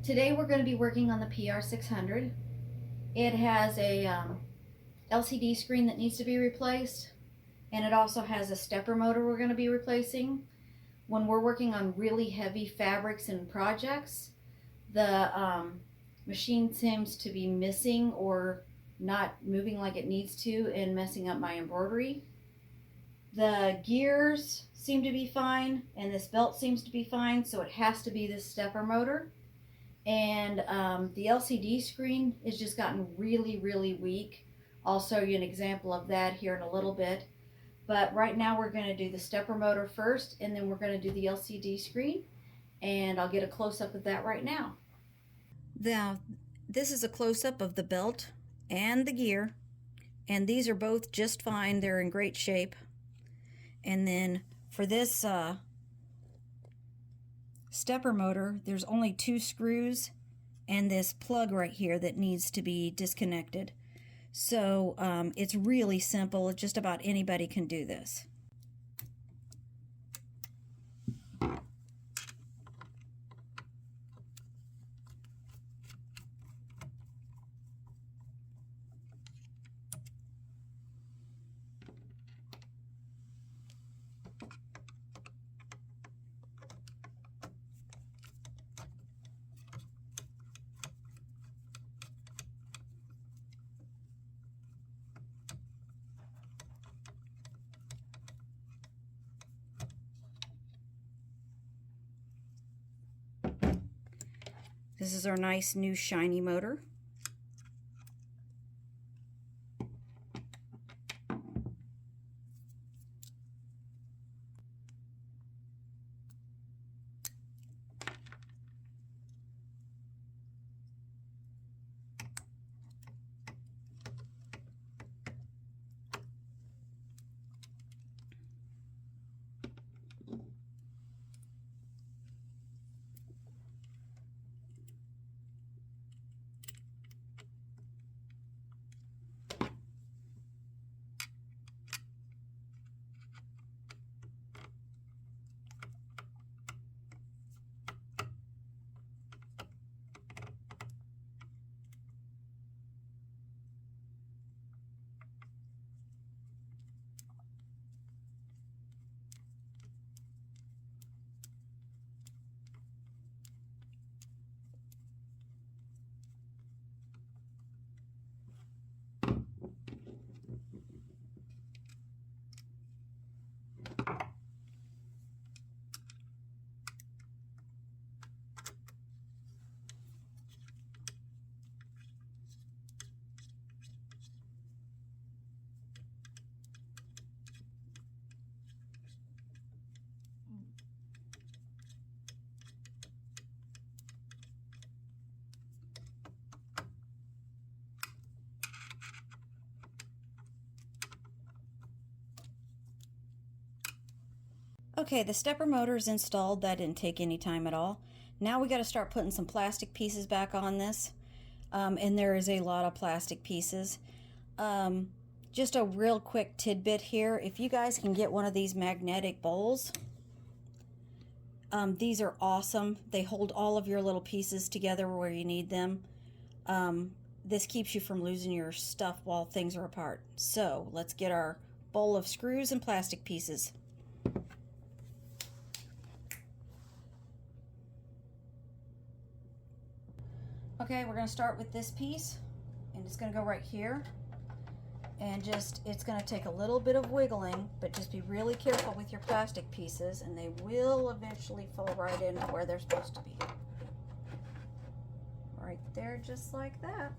Today we're going to be working on the PR600. It has a LCD screen that needs to be replaced, and it also has a stepper motor we're going to be replacing. When we're working on really heavy fabrics and projects, the machine seems to be missing or not moving like it needs to and messing up my embroidery. The gears seem to be fine, and this belt seems to be fine, so it has to be this stepper motor. And the LCD screen has just gotten really weak. I'll show you an example of that here in a little bit. But right now we're going to do the stepper motor first, and then we're going to do the LCD screen. And I'll get a close-up of that right now. Now, this is a close-up of the belt and the gear. And these are both just fine. They're in great shape. And then for this stepper motor, there's only 2 screws and this plug right here that needs to be disconnected. So it's really simple. Just about anybody can do this. This is our nice new shiny motor. Okay, the stepper motor is installed. That didn't take any time at all. Now we got to start putting some plastic pieces back on this. And there is a lot of plastic pieces. Just a real quick tidbit here. If you guys can get one of these magnetic bowls, these are awesome. They hold all of your little pieces together where you need them. This keeps you from losing your stuff while things are apart. So let's get our bowl of screws and plastic pieces. Okay, we're going to start with this piece, and it's going to go right here, and it's going to take a little bit of wiggling, but just be really careful with your plastic pieces, and they will eventually fall right into where they're supposed to be. Right there, just like that.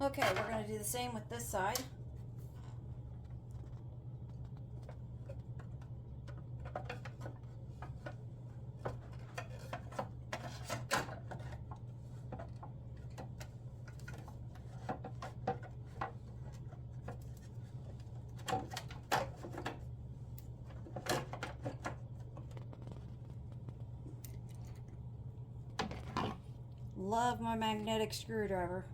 Okay, we're going to do the same with this side. Love my magnetic screwdriver.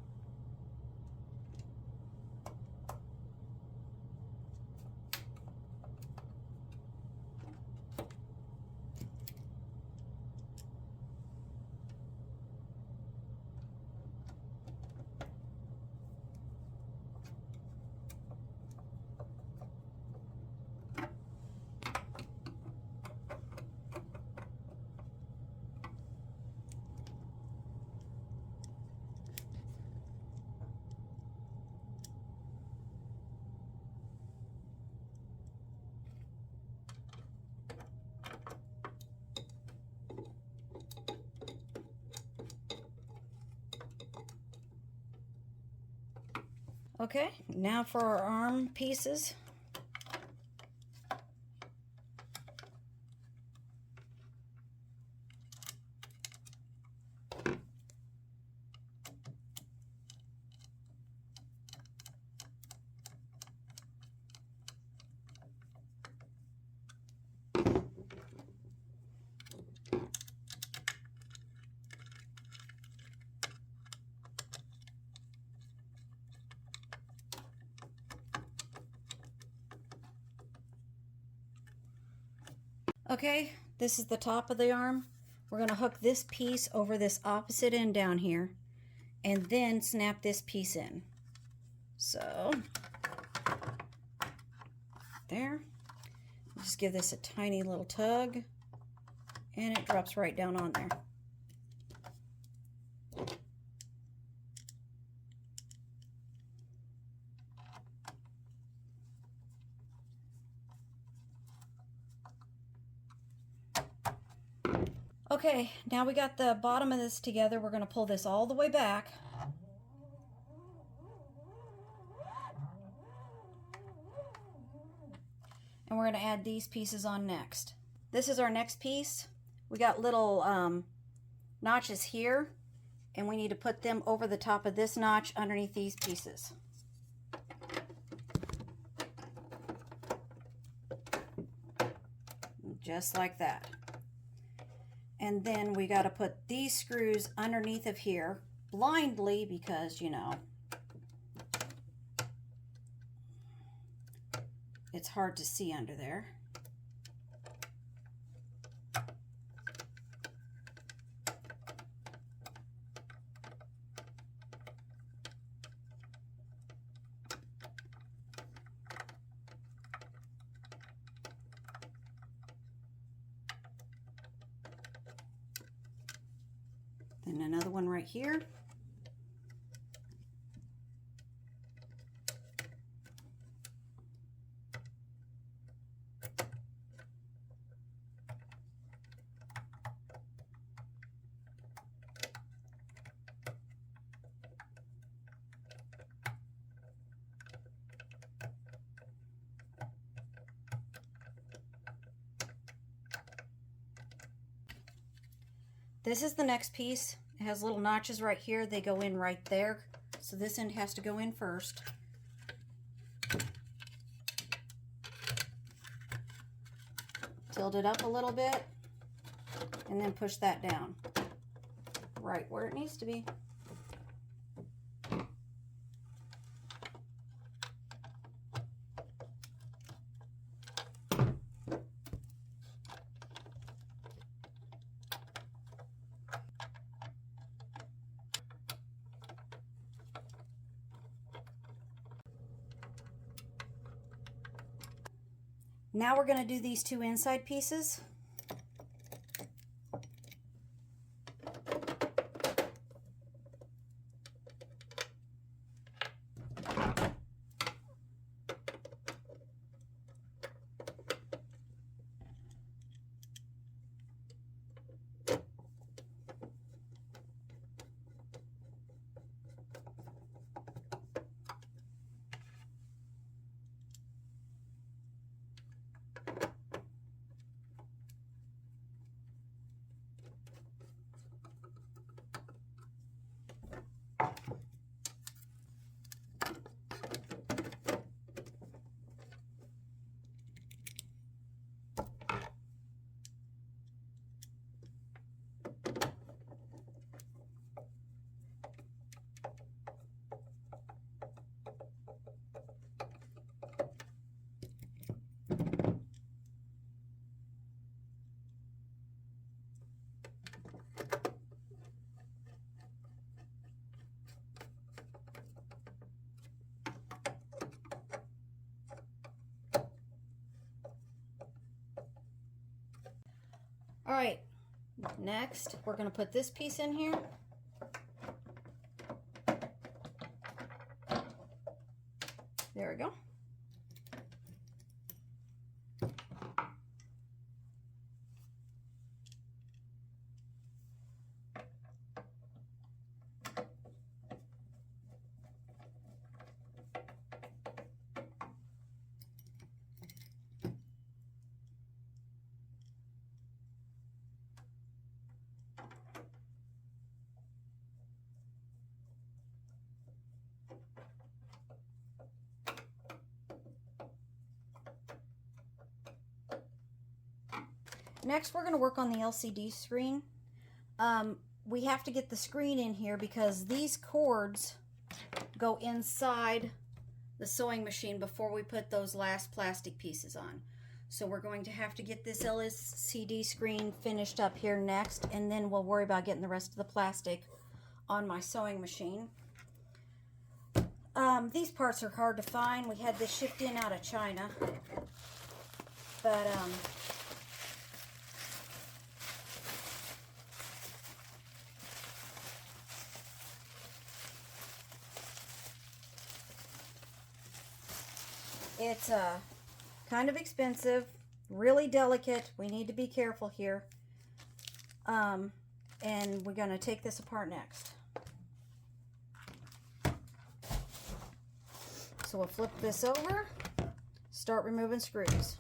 Okay, now for our arm pieces. Okay, this is the top of the arm. We're going to hook this piece over this opposite end down here and then snap this piece in. So, there. Just give this a tiny little tug and it drops right down on there. Okay, now we got the bottom of this together. We're going to pull this all the way back. And we're going to add these pieces on next. This is our next piece. We got little notches here, and we need to put them over the top of this notch underneath these pieces. Just like that. And then we got to put these screws underneath of here blindly because, you know, it's hard to see under there. Then another one right here. This is the next piece. It has little notches right here. They go in right there. So this end has to go in first. Tilt it up a little bit and then push that down right where it needs to be. Now we're going to do these two inside pieces. All right, next we're going to put this piece in here. There we go. Next, we're going to work on the LCD screen. We have to get the screen in here because these cords go inside the sewing machine before we put those last plastic pieces on. So we're going to have to get this LCD screen finished up here next, and then we'll worry about getting the rest of the plastic on my sewing machine. These parts are hard to find. We had this shipped in out of China, but it's kind of expensive, really delicate. We need to be careful here. And we're going to take this apart next. So we'll flip this over, start removing screws.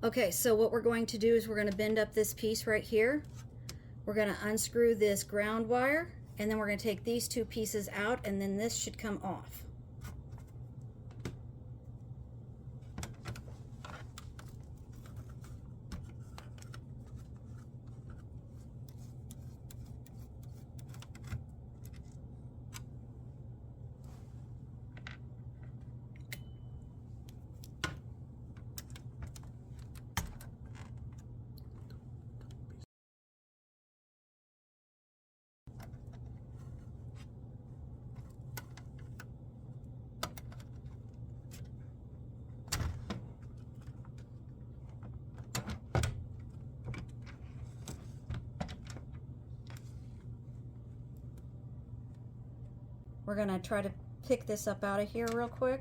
Okay, so what we're going to do is we're going to bend up this piece right here. We're going to unscrew this ground wire, and then we're going to take these two pieces out, and then this should come off. We're going to try to pick this up out of here real quick.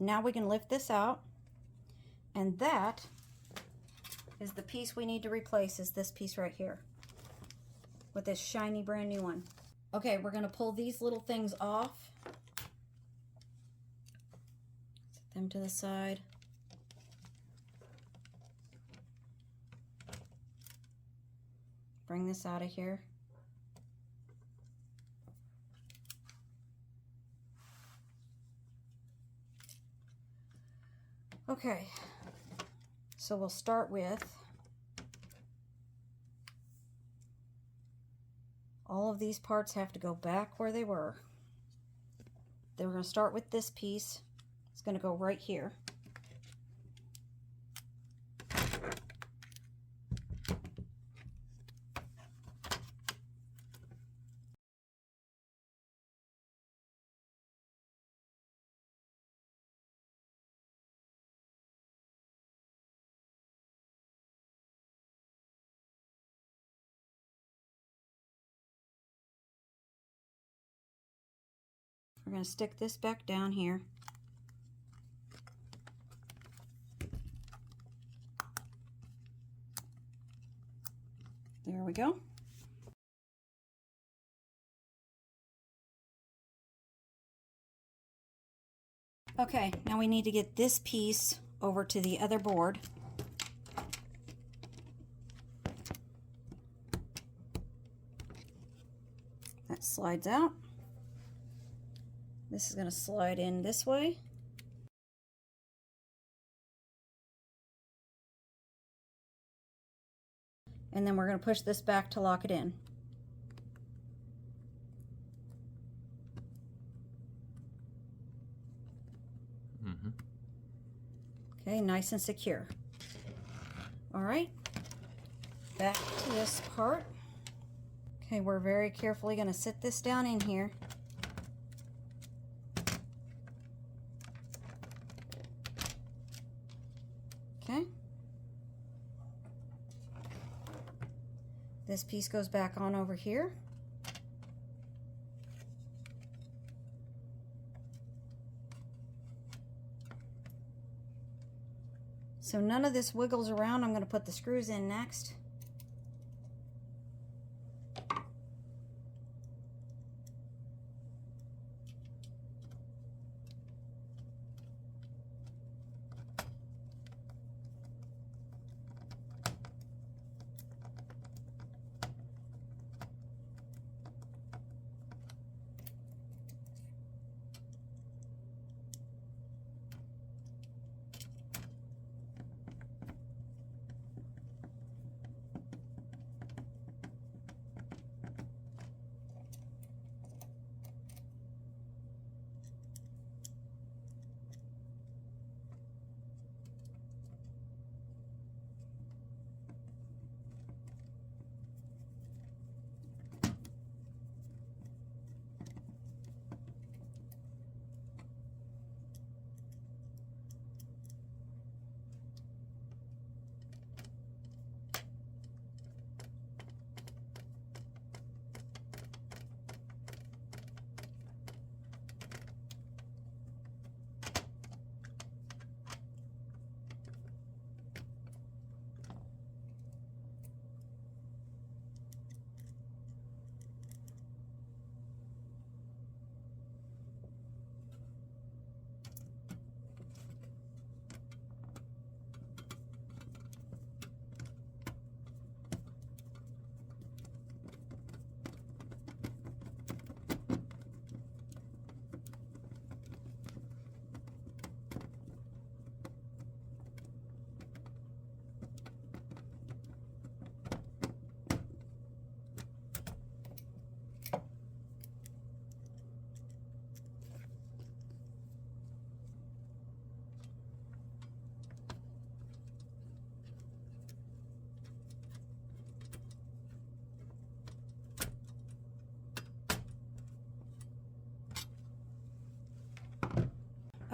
Now we can lift this out, and that is the piece we need to replace, is this piece right here with this shiny brand new one. Okay, we're going to pull these little things off. Set them to the side. Bring this out of here. Okay, so we'll start with all of these parts have to go back where they were. Then we're going to start with this piece. It's going to go right here. We're going to stick this back down here. There we go. Okay, now we need to get this piece over to the other board. That slides out. This is going to slide in this way. And then we're going to push this back to lock it in. Okay, nice and secure. All right, back to this part. Okay, we're very carefully going to sit this down in here. Okay. This piece goes back on over here. So none of this wiggles around. I'm going to put the screws in next.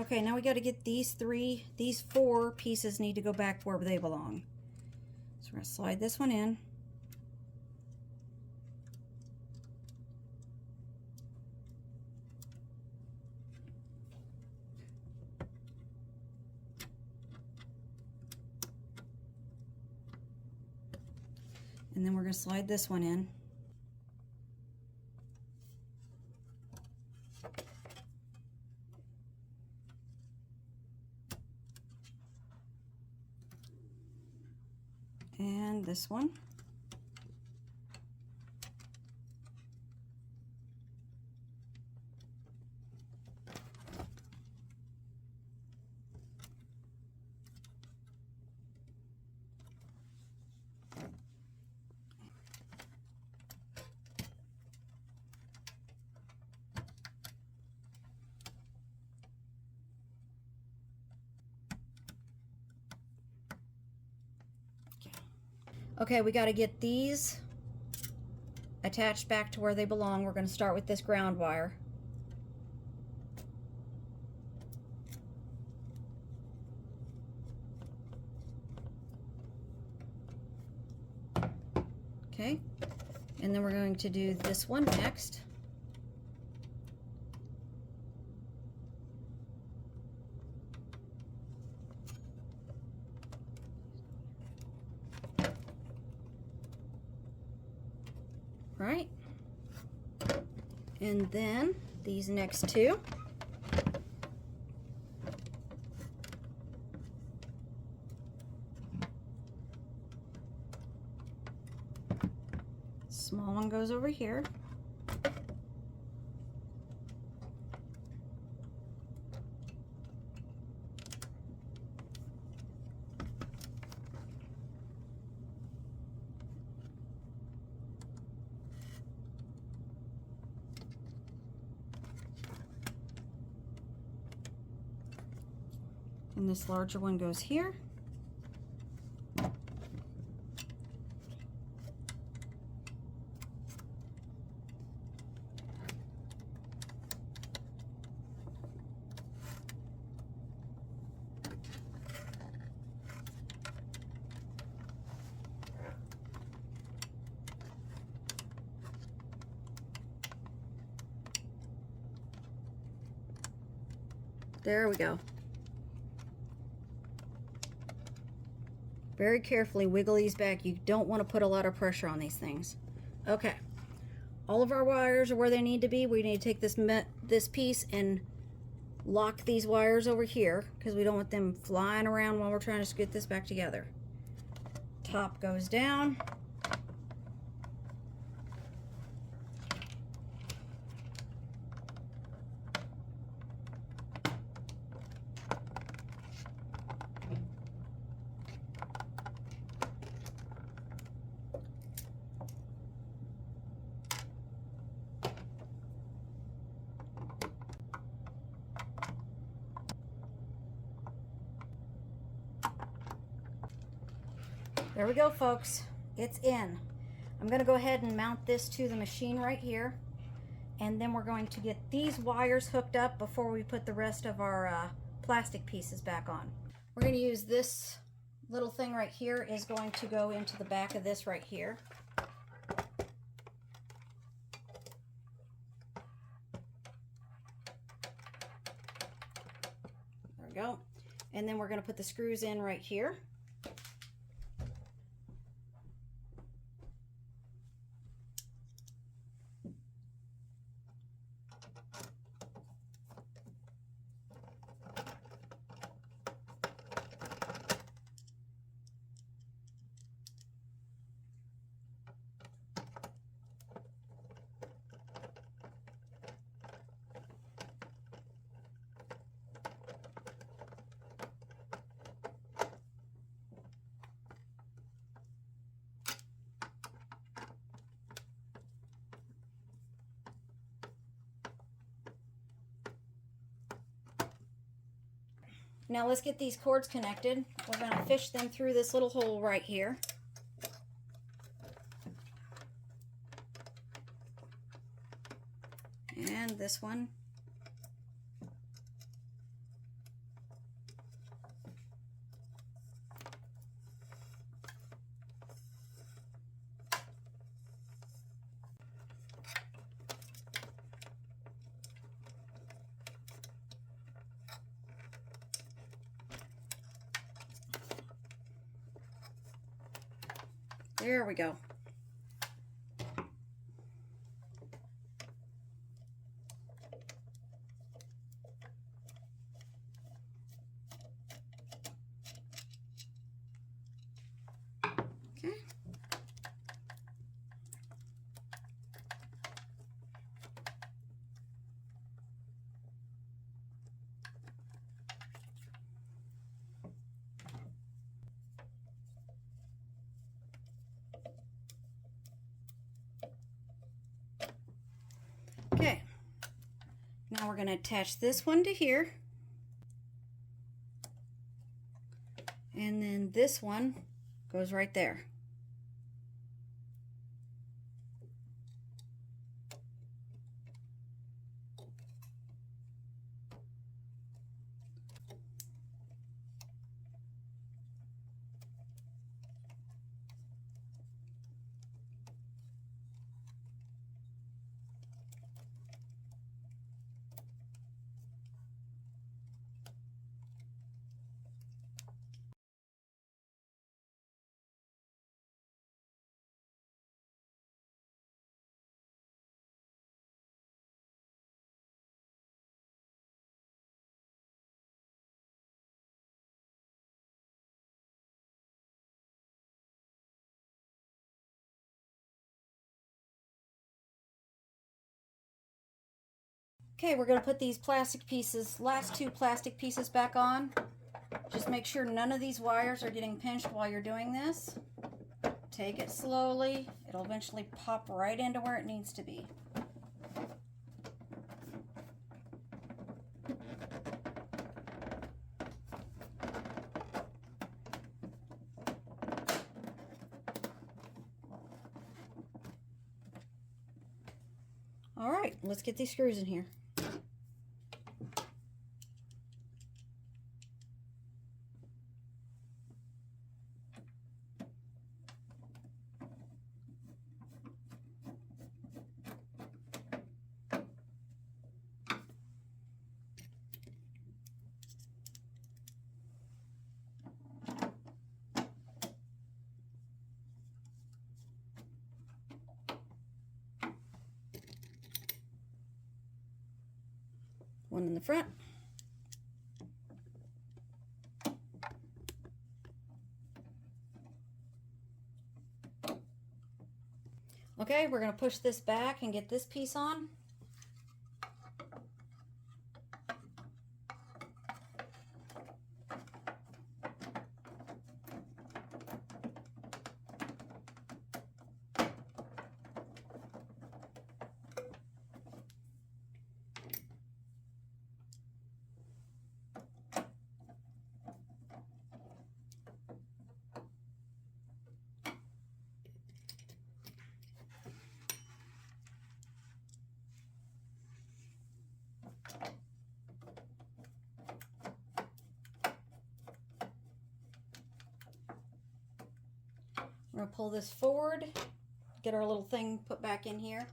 Okay, now we got to get these four pieces need to go back where they belong. So we're going to slide this one in. And then we're going to slide this one in. And this one. Okay, we got to get these attached back to where they belong. We're going to start with this ground wire. Okay, and then we're going to do this one next. Right, and then these next two. Small one goes over here. And this larger one goes here. There we go. Very carefully wiggle these back. You don't want to put a lot of pressure on these things. Okay, all of our wires are where they need to be. We need to take this piece and lock these wires over here because we don't want them flying around while we're trying to scoot this back together. Top goes down. There we go, folks. It's in. I'm going to go ahead and mount this to the machine right here. And then we're going to get these wires hooked up before we put the rest of our plastic pieces back on. We're going to use this little thing right here is going to go into the back of this right here. There we go. And then we're going to put the screws in right here. Now let's get these cords connected. We're going to fish them through this little hole right here. And this one. There we go. going to attach this one to here. And then this one goes right there. Okay, we're going to put these plastic pieces, last two plastic pieces back on. Just make sure none of these wires are getting pinched while you're doing this. Take it slowly. It'll eventually pop right into where it needs to be. All right, let's get these screws in here. One in the front. Okay, we're going to push this back and get this piece on. We're going to pull this forward, get our little thing put back in here.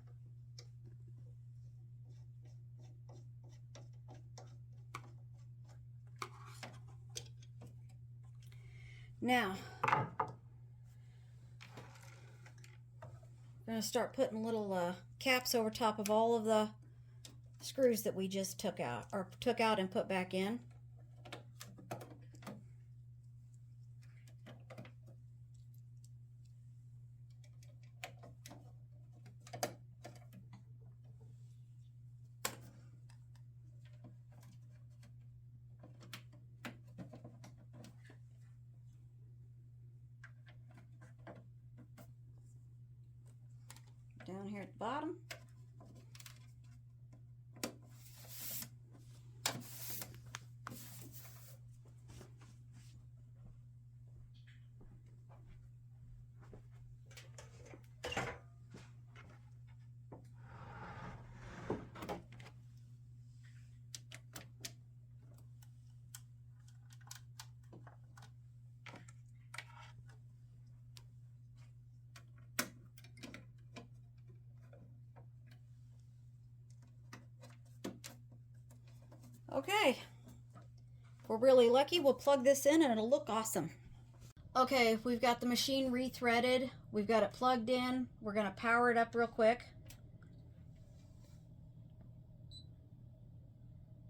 Now, we're going to start putting little caps over top of all of the screws that we just took out and put back in. Down here at the bottom. Okay, if we're really lucky, we'll plug this in and it'll look awesome. Okay, we've got the machine rethreaded. We've got it plugged in. We're going to power it up real quick.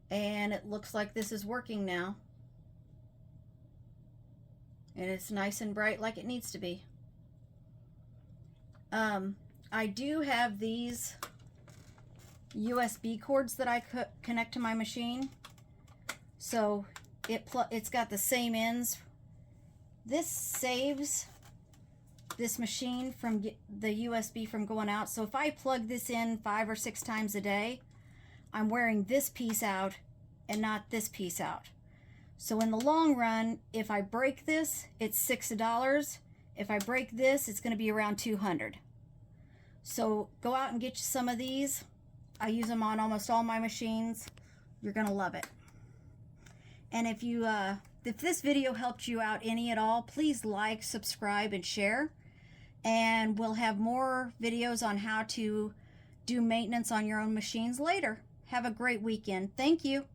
And it looks like this is working now. And it's nice and bright like it needs to be. I do have these USB cords that I connect to my machine, so it's got the same ends. This saves this machine from the USB from going out. So if I plug this in 5 or 6 times a day, I'm wearing this piece out and not this piece out. So in the long run, if I break this, it's $6. If I break this, it's going to be around $200. So go out and get you some of these. I use them on almost all my machines. You're going to love it. And if this video helped you out any at all, please like, subscribe, and share. And we'll have more videos on how to do maintenance on your own machines later. Have a great weekend. Thank you.